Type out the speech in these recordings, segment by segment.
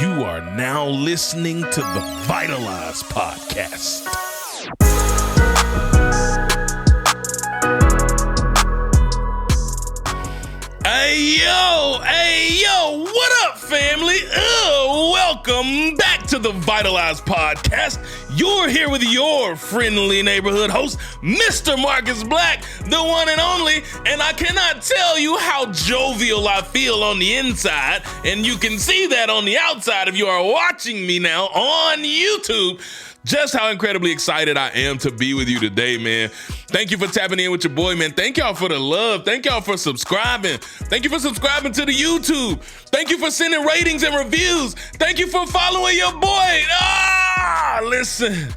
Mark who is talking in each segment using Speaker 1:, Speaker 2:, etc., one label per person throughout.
Speaker 1: You are now listening to the Vitalize podcast. Hey yo, what up, family? Welcome back to the Vitalize podcast. You're here with your friendly neighborhood host, Mr. Marcus Black, the one and only, and I cannot tell you how jovial I feel on the inside, and you can see that on the outside if you are watching me now on YouTube. Just how incredibly excited I am to be with you today, man. Thank you for tapping in with your boy, man. Thank y'all for the love. Thank y'all for subscribing. Thank you for subscribing to the YouTube. Thank you for sending ratings and reviews. Thank you for following your boy. Listen.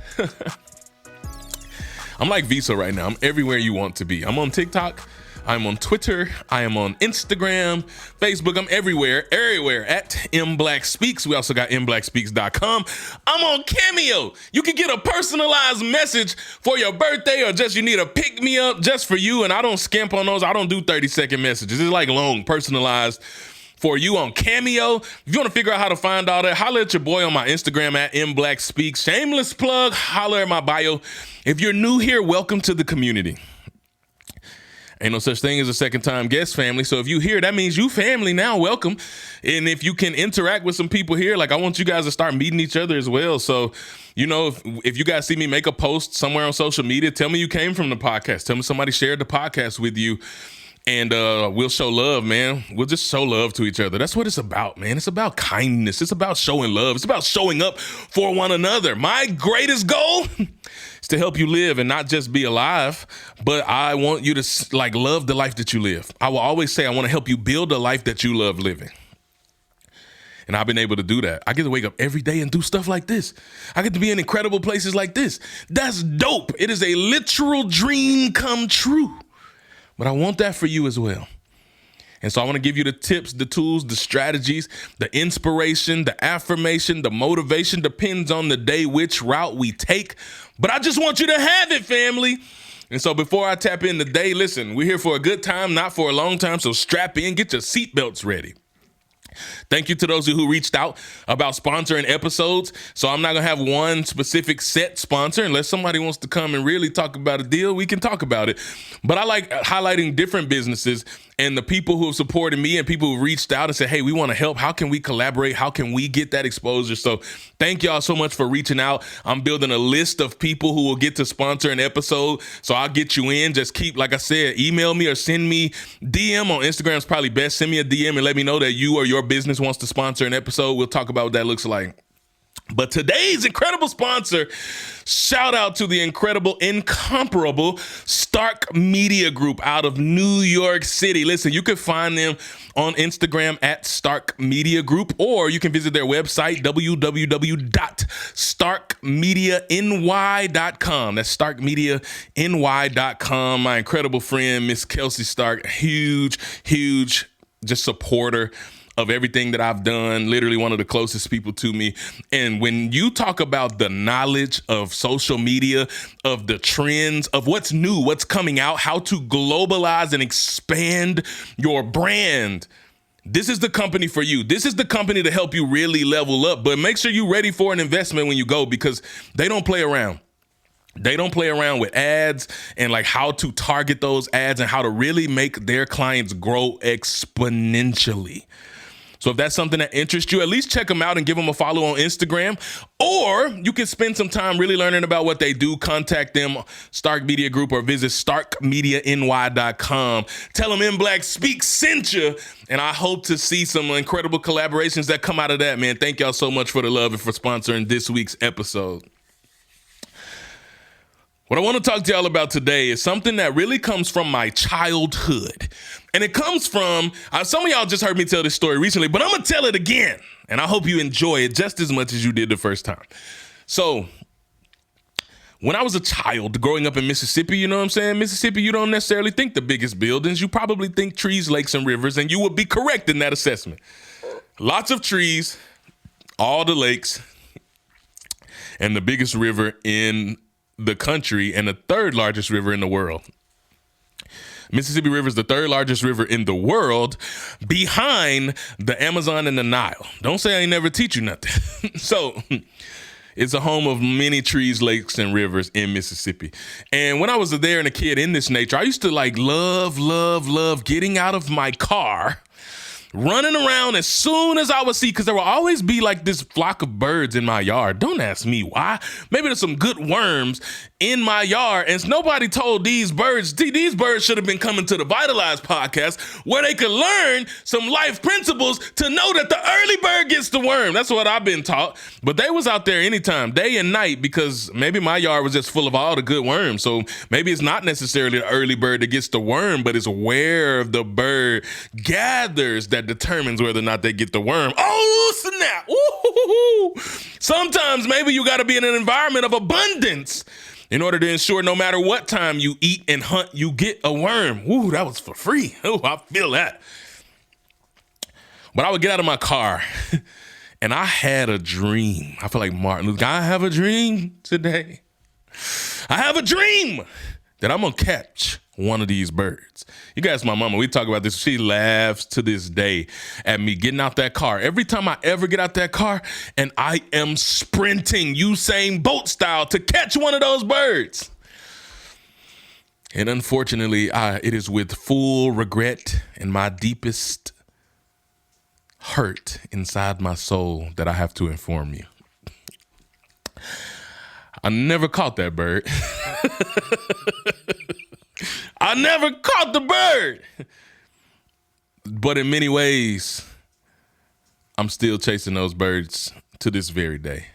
Speaker 1: I'm like Visa right now. I'm everywhere you want to be. I'm on TikTok. I'm on Twitter. I am on Instagram, Facebook. I'm everywhere at mblackspeaks. We also got mblackspeaks.com. I'm on Cameo. You can get a personalized message for your birthday or just you need a pick me up just for you. And I don't skimp on those. I don't do 30-second messages. It's like long, personalized for you on Cameo. If you want to figure out how to find all that, holler at your boy on my Instagram at mblackspeaks. Shameless plug, holler at my bio. If you're new here, welcome to the community. Ain't no such thing as a second-time guest, family. So if you here, that means you family now. Welcome. And if you can interact with some people here, like I want you guys to start meeting each other as well. So, you know, if you guys see me make a post somewhere on social media, tell me you came from the podcast. Tell me somebody shared the podcast with you. And we'll show love, man. We'll just show love to each other. That's what it's about, man. It's about kindness. It's about showing love. It's about showing up for one another. My greatest goal is to help you live and not just be alive, but I want you to love the life that you live. I will always say I want to help you build a life that you love living. And I've been able to do that. I get to wake up every day and do stuff like this. I get to be in incredible places like this. That's dope. It is a literal dream come true. But I want that for you as well. And so I want to give you the tips, the tools, the strategies, the inspiration, the affirmation, the motivation. Depends on the day which route we take. But I just want you to have it, family. And so before I tap in today, listen, we're here for a good time, not for a long time. So strap in, get your seatbelts ready. Thank you to those who reached out about sponsoring episodes. So I'm not going to have one specific set sponsor. Unless somebody wants to come and really talk about a deal, we can talk about it. But I like highlighting different businesses and the people who have supported me and people who reached out and said, hey, we want to help. How can we collaborate? How can we get that exposure? So thank y'all so much for reaching out. I'm building a list of people who will get to sponsor an episode. So I'll get you in. Just keep, like I said, email me or send me DM on Instagram is probably best. Send me a DM and let me know that you or your business wants to sponsor an episode. We'll talk about what that looks like. But today's incredible sponsor, shout out to the incredible, incomparable Stark Media Group out of New York City. Listen, you can find them on Instagram at Stark Media Group, or you can visit their website, www.starkmediany.com. That's starkmediany.com. My incredible friend, Miss Kelsey Stark, huge just supporter of everything that I've done, literally one of the closest people to me. And when you talk about the knowledge of social media, of the trends, of what's new, what's coming out, how to globalize and expand your brand, this is the company for you. This is the company to help you really level up. But make sure you're ready for an investment when you go, because they don't play around. They don't play around with ads and like how to target those ads and how to really make their clients grow exponentially. So if that's something that interests you, at least check them out and give them a follow on Instagram. Or you can spend some time really learning about what they do. Contact them, Stark Media Group, or visit starkmediany.com. Tell them M Black Speaks sent you. And I hope to see some incredible collaborations that come out of that, man. Thank y'all so much for the love and for sponsoring this week's episode. What I want to talk to y'all about today is something that really comes from my childhood. And it comes from, some of y'all just heard me tell this story recently, but I'm going to tell it again. And I hope you enjoy it just as much as you did the first time. So when I was a child growing up in Mississippi, you know what I'm saying? Mississippi, you don't necessarily think the biggest buildings. You probably think trees, lakes, and rivers, and you would be correct in that assessment. Lots of trees, all the lakes, and the biggest river in the country and the third largest river in the world. Mississippi River is the third largest river in the world, behind the Amazon and the Nile. Don't say I ain't never teach you nothing. So it's a home of many trees, lakes, and rivers in Mississippi. And when I was there and a kid in this nature, I used to like love getting out of my car, running around as soon as I would see, because there will always be like this flock of birds in my yard. Don't ask me why. Maybe there's some good worms in my yard, and nobody told these birds. These birds should have been coming to the Vitalize podcast where they could learn some life principles to know that the early bird gets the worm. That's what I've been taught. But they was out there anytime, day and night, because maybe my yard was just full of all the good worms. So maybe it's not necessarily the early bird that gets the worm, but it's where the bird gathers that determines whether or not they get the worm. Oh, snap. Ooh. Sometimes maybe you got to be in an environment of abundance in order to ensure no matter what time you eat and hunt, you get a worm. Ooh, that was for free. Oh, I feel that. But I would get out of my car and I had a dream. I feel like Martin Luther. I have a dream today. I have a dream that I'm going to catch one of these birds. You guys, my mama, we talk about this. She laughs to this day at me getting out that car. Every time I ever get out that car and I am sprinting Usain Bolt style to catch one of those birds. And unfortunately, it is with full regret and my deepest hurt inside my soul that I have to inform you. I never caught that bird. I never caught the bird. But in many ways, I'm still chasing those birds to this very day.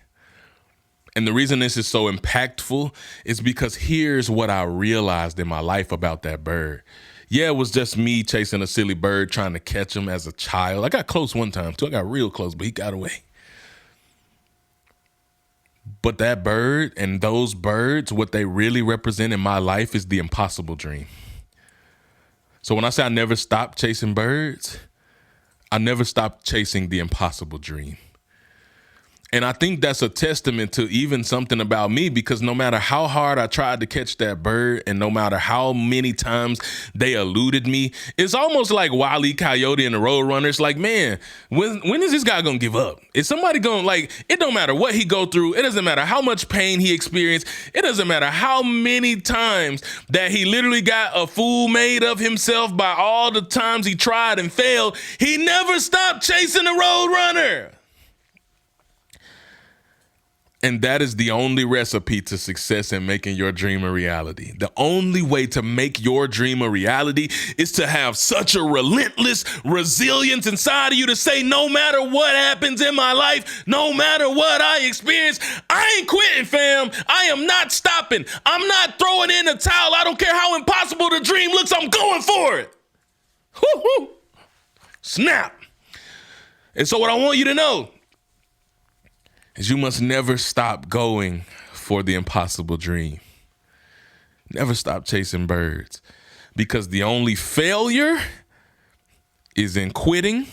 Speaker 1: And the reason this is so impactful is because here's what I realized in my life about that bird. Yeah, it was just me chasing a silly bird, trying to catch him as a child. I got close one time too. I got real close, but he got away. But that bird and those birds, what they really represent in my life is the impossible dream. So when I say I never stopped chasing birds, I never stopped chasing the impossible dream. And I think that's a testament to even something about me, because no matter how hard I tried to catch that bird and no matter how many times they eluded me, it's almost like Wile E. Coyote and the Roadrunners. Like, man, when is this guy going to give up? Is somebody going to, like, it don't matter what he go through. It doesn't matter how much pain he experienced. It doesn't matter how many times that he literally got a fool made of himself by all the times he tried and failed. He never stopped chasing the Roadrunner. And that is the only recipe to success in making your dream a reality. The only way to make your dream a reality is to have such a relentless resilience inside of you to say, no matter what happens in my life, no matter what I experience, I ain't quitting, fam. I am not stopping. I'm not throwing in the towel. I don't care how impossible the dream looks. I'm going for it. Woo-hoo. Snap. And so what I want you to know is you must never stop going for the impossible dream. Never stop chasing birds, because the only failure is in quitting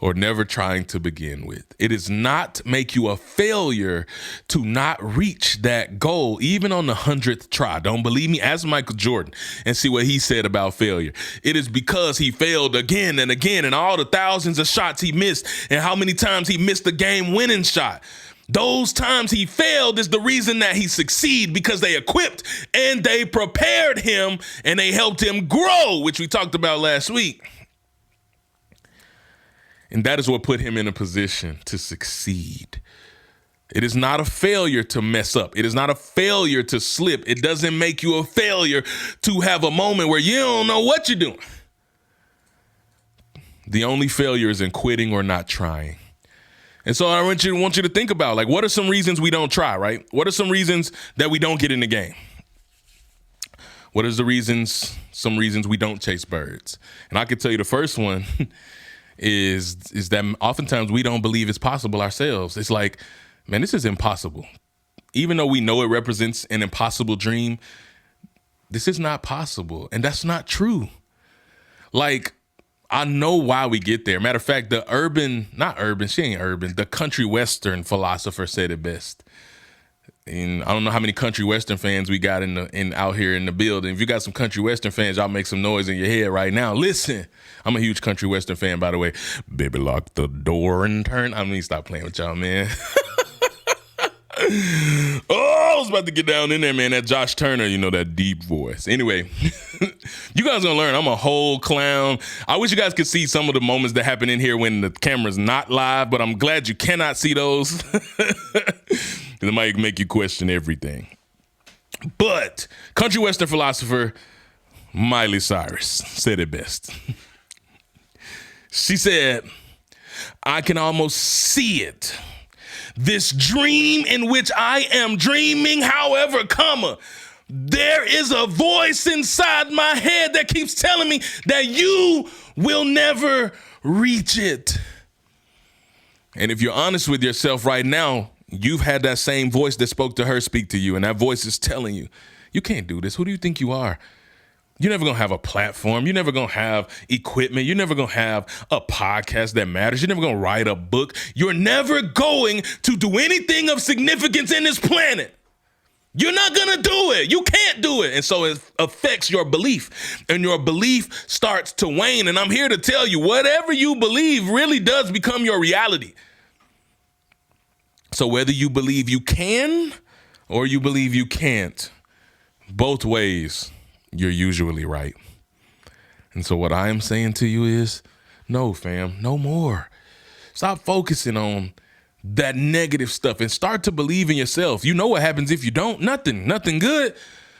Speaker 1: or never trying to begin with. It does not make you a failure to not reach that goal, even on the 100th try. Don't believe me? Ask Michael Jordan and see what he said about failure. It is because he failed again and again, and all the thousands of shots he missed and how many times he missed the game-winning shot. Those times he failed is the reason that he succeeded, because they equipped and they prepared him and they helped him grow, which we talked about last week. And that is what put him in a position to succeed. It is not a failure to mess up. It is not a failure to slip. It doesn't make you a failure to have a moment where you don't know what you're doing. The only failure is in quitting or not trying. And so I want you to think about, like, what are some reasons we don't try, right? What are some reasons that we don't get in the game? What are some reasons we don't chase birds? And I can tell you the first one is that oftentimes we don't believe it's possible ourselves. It's like, man, this is impossible. Even though we know it represents an impossible dream, this is not possible. And that's not true. Like, I know why we get there. Matter of fact, the country western philosopher said it best. And I don't know how many country western fans we got out here in the building. If you got some country western fans, y'all make some noise in your head right now. Listen, I'm a huge country western fan, by the way. Baby, lock the door and turn. I mean, stop playing with y'all, man. Oh, I was about to get down in there, man. That Josh Turner, that deep voice. Anyway, you guys gonna learn I'm a whole clown. I wish you guys could see some of the moments that happen in here when the camera's not live, but I'm glad you cannot see those. It might make you question everything. But country western philosopher Miley Cyrus said it best. She said, I can almost see it. This dream in which I am dreaming, however, there is a voice inside my head that keeps telling me that you will never reach it. And if you're honest with yourself right now, you've had that same voice that spoke to her speak to you, and that voice is telling you, you can't do this. Who do you think you are? You're never going to have a platform. You're never going to have equipment. You're never going to have a podcast that matters. You're never going to write a book. You're never going to do anything of significance in this planet. You're not going to do it. You can't do it. And so it affects your belief, and your belief starts to wane. And I'm here to tell you, whatever you believe really does become your reality. So whether you believe you can or you believe you can't, both ways, you're usually right. And so what I am saying to you is, no, fam, no more. Stop focusing on that negative stuff and start to believe in yourself. You know what happens if you don't? Nothing good.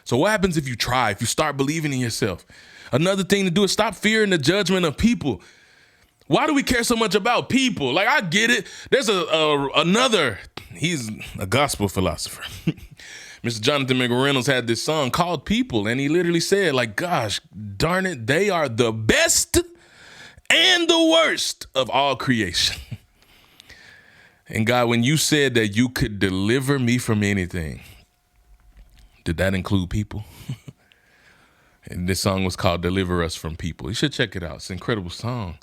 Speaker 1: So what happens if you try, if you start believing in yourself? Another thing to do is stop fearing the judgment of people. Why do we care so much about people? Like, I get it. There's another, he's a gospel philosopher. Mr. Jonathan McReynolds had this song called People, and he literally said, like, gosh, darn it, they are the best and the worst of all creation. And God, when you said that you could deliver me from anything, did that include people? And this song was called Deliver Us from People. You should check it out. It's an incredible song.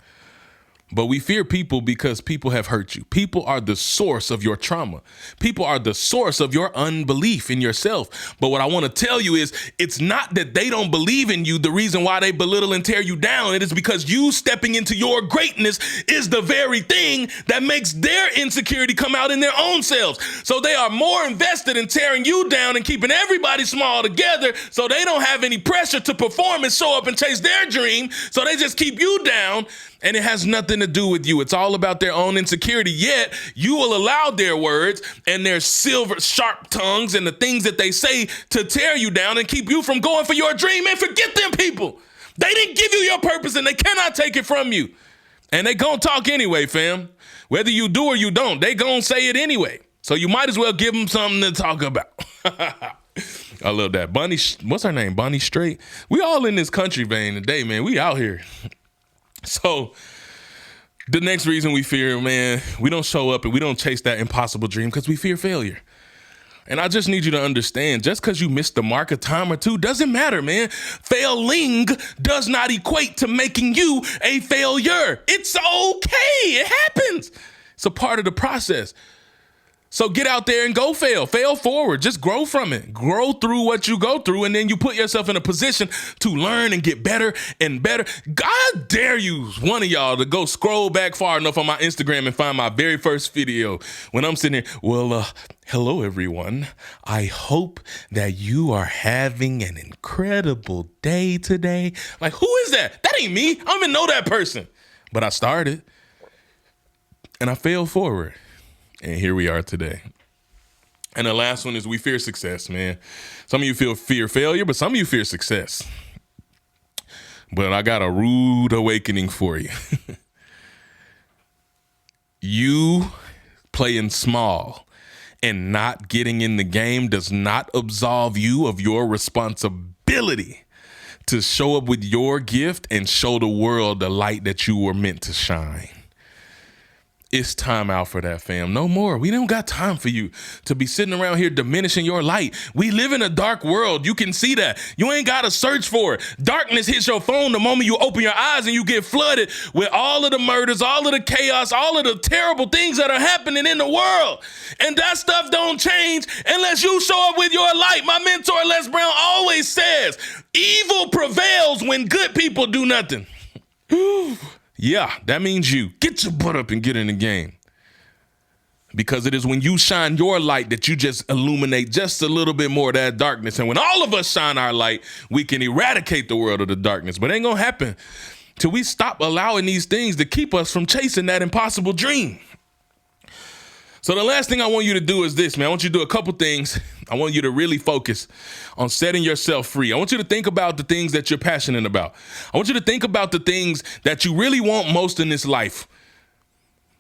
Speaker 1: But we fear people because people have hurt you. People are the source of your trauma. People are the source of your unbelief in yourself. But what I want to tell you is, it's not that they don't believe in you the reason why they belittle and tear you down. It is because you stepping into your greatness is the very thing that makes their insecurity come out in their own selves. So they are more invested in tearing you down and keeping everybody small together, so they don't have any pressure to perform and show up and chase their dream. So they just keep you down. And it has nothing to do with you. It's all about their own insecurity. Yet you will allow their words and their silver sharp tongues and the things that they say to tear you down and keep you from going for your dream. And forget them people. They didn't give you your purpose, and they cannot take it from you. And they gonna talk anyway, fam. Whether you do or you don't, they gonna say it anyway. So you might as well give them something to talk about. I love that. Bunny, what's her name? Bunny Straight. We all in this country vein today, man. We out here. So the next reason we fear, man, we don't show up and we don't chase that impossible dream because we fear failure. And I just need you to understand, just because you missed the mark a time or two doesn't matter, man. Failing does not equate to making you a failure. It's okay. It happens. It's a part of the process. So get out there and go fail forward. Just grow from it. Grow through what you go through, and then you put yourself in a position to learn and get better and better. God dare you, one of y'all, to go scroll back far enough on my Instagram and find my very first video when I'm sitting here. Well, hello, everyone. I hope that you are having an incredible day today. Like, who is that? That ain't me. I don't even know that person. But I started, and I failed forward. And here we are today. And the last one is we fear success, man. Some of you fear failure, but some of you fear success. But I got a rude awakening for you. You playing small and not getting in the game does not absolve you of your responsibility to show up with your gift and show the world the light that you were meant to shine. It's time out for that, fam. No more. We don't got time for you to be sitting around here diminishing your light. We live in a dark world. You can see that. You ain't got to search for it. Darkness hits your phone the moment you open your eyes and you get flooded with all of the murders, all of the chaos, all of the terrible things that are happening in the world. And that stuff don't change unless you show up with your light. My mentor, Les Brown, always says, evil prevails when good people do nothing. Yeah, that means you. Get your butt up and get in the game. Because it is when you shine your light that you just illuminate just a little bit more of that darkness. And when all of us shine our light, we can eradicate the world of the darkness. But it ain't gonna happen till we stop allowing these things to keep us from chasing that impossible dream. So the last thing I want you to do is this, man. I want you to do a couple things. I want you to really focus on setting yourself free. I want you to think about the things that you're passionate about. I want you to think about the things that you really want most in this life.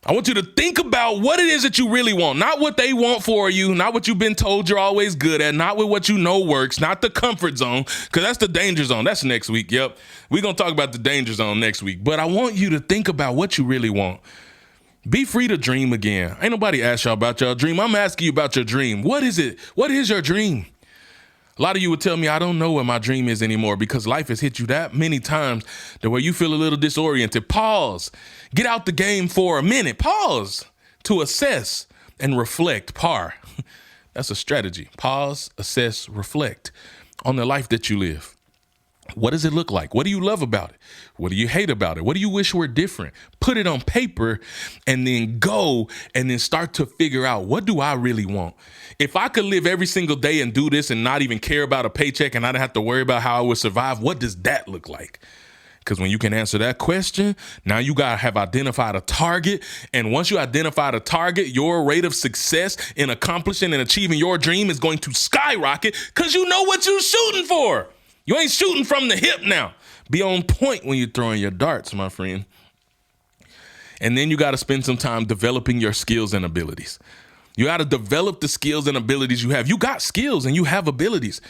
Speaker 1: I want you to think about what it is that you really want, not what they want for you, not what you've been told you're always good at, not with what you know works, not the comfort zone, because that's the danger zone. That's next week. Yep. We're going to talk about the danger zone next week. But I want you to think about what you really want. Be free to dream again. Ain't nobody asked y'all about your dream. I'm asking you about your dream. What is it? What is your dream? A lot of you would tell me, I don't know what my dream is anymore because life has hit you that many times to where you feel a little disoriented. Pause. Get out the game for a minute. Pause to assess and reflect. PAR. That's a strategy. Pause, assess, reflect on the life that you live. What does it look like? What do you love about it? What do you hate about it? What do you wish were different? Put it on paper and then go and then start to figure out, what do I really want? If I could live every single day and do this and not even care about a paycheck and I didn't have to worry about how I would survive, what does that look like? Because when you can answer that question, now you got to have identified a target. And once you identify the target, your rate of success in accomplishing and achieving your dream is going to skyrocket because you know what you're shooting for. You ain't shooting from the hip now. Be on point when you're throwing your darts, my friend. And then you got to spend some time developing your skills and abilities. You got to develop the skills and abilities you have. You got skills and you have abilities,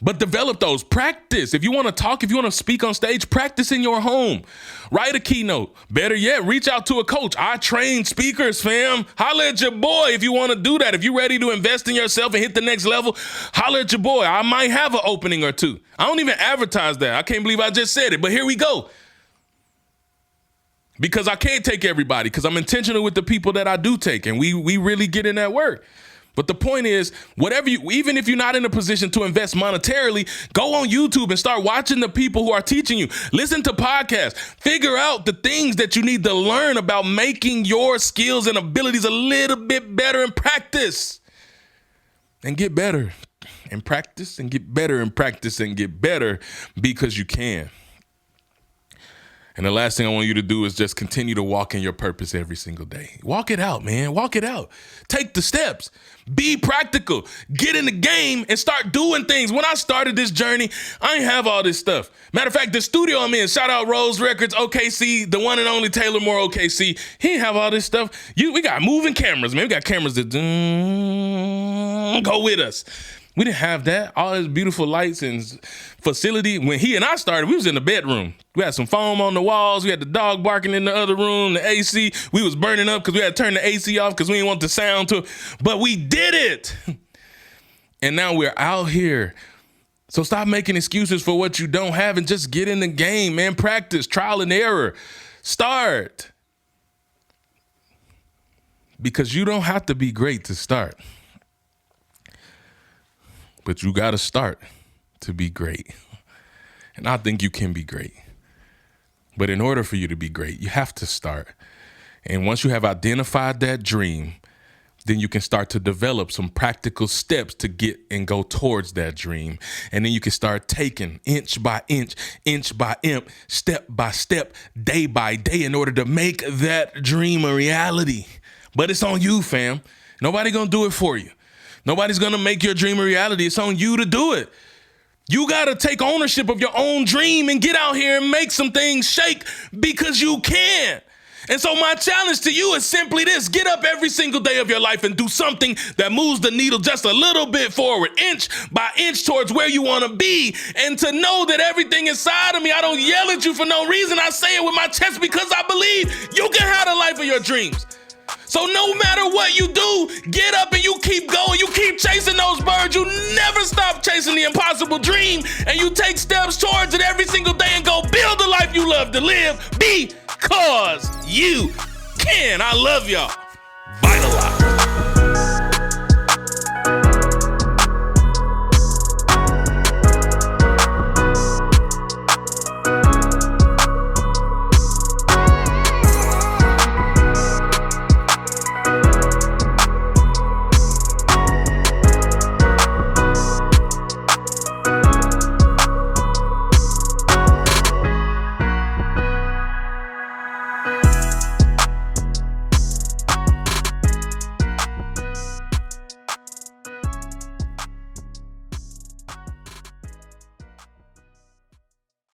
Speaker 1: but develop those. Practice. If you want to talk, if you want to speak on stage, practice in your home. Write a keynote. Better yet, reach out to a coach. I train speakers, fam. Holler at your boy if you want to do that. If you're ready to invest in yourself and hit the next level, holler at your boy. I might have an opening or two. I don't even advertise that. I can't believe I just said it, but here we go. Because I can't take everybody, because I'm intentional with the people that I do take, and we really get in that work. But the point is, even if you're not in a position to invest monetarily, go on YouTube and start watching the people who are teaching you. Listen to podcasts. Figure out the things that you need to learn about making your skills and abilities a little bit better in practice. And get better in practice and get better in practice and get better because you can. And the last thing I want you to do is just continue to walk in your purpose every single day. Walk it out, man. Walk it out. Take the steps. Be practical. Get in the game and start doing things. When I started this journey, I ain't have all this stuff. Matter of fact, the studio I'm in, shout out Rose Records, OKC, the one and only Taylor Moore, OKC. He ain't have all this stuff. We got moving cameras, man. We got cameras that go with us. We didn't have that. All those beautiful lights and facility. When he and I started, we was in the bedroom. We had some foam on the walls. We had the dog barking in the other room, the AC. We was burning up because we had to turn the AC off because we didn't want the sound to. But we did it. And now we're out here. So stop making excuses for what you don't have and just get in the game, man. Practice, trial and error. Start. Because you don't have to be great to start. But you got to start to be great. And I think you can be great. But in order for you to be great, you have to start. And once you have identified that dream, then you can start to develop some practical steps to get and go towards that dream. And then you can start taking inch by inch by inch, step by step, day by day in order to make that dream a reality. But it's on you, fam. Nobody gonna do it for you. Nobody's going to make your dream a reality. It's on you to do it. You got to take ownership of your own dream and get out here and make some things shake because you can. And so my challenge to you is simply this. Get up every single day of your life and do something that moves the needle just a little bit forward, inch by inch towards where you want to be. And to know that everything inside of me, I don't yell at you for no reason. I say it with my chest because I believe you can have the life of your dreams. So no matter what you do, get up and you keep going. You keep chasing those birds. You never stop chasing the impossible dream. And you take steps towards it every single day and go build the life you love to live because you can. I love y'all. Vitalize.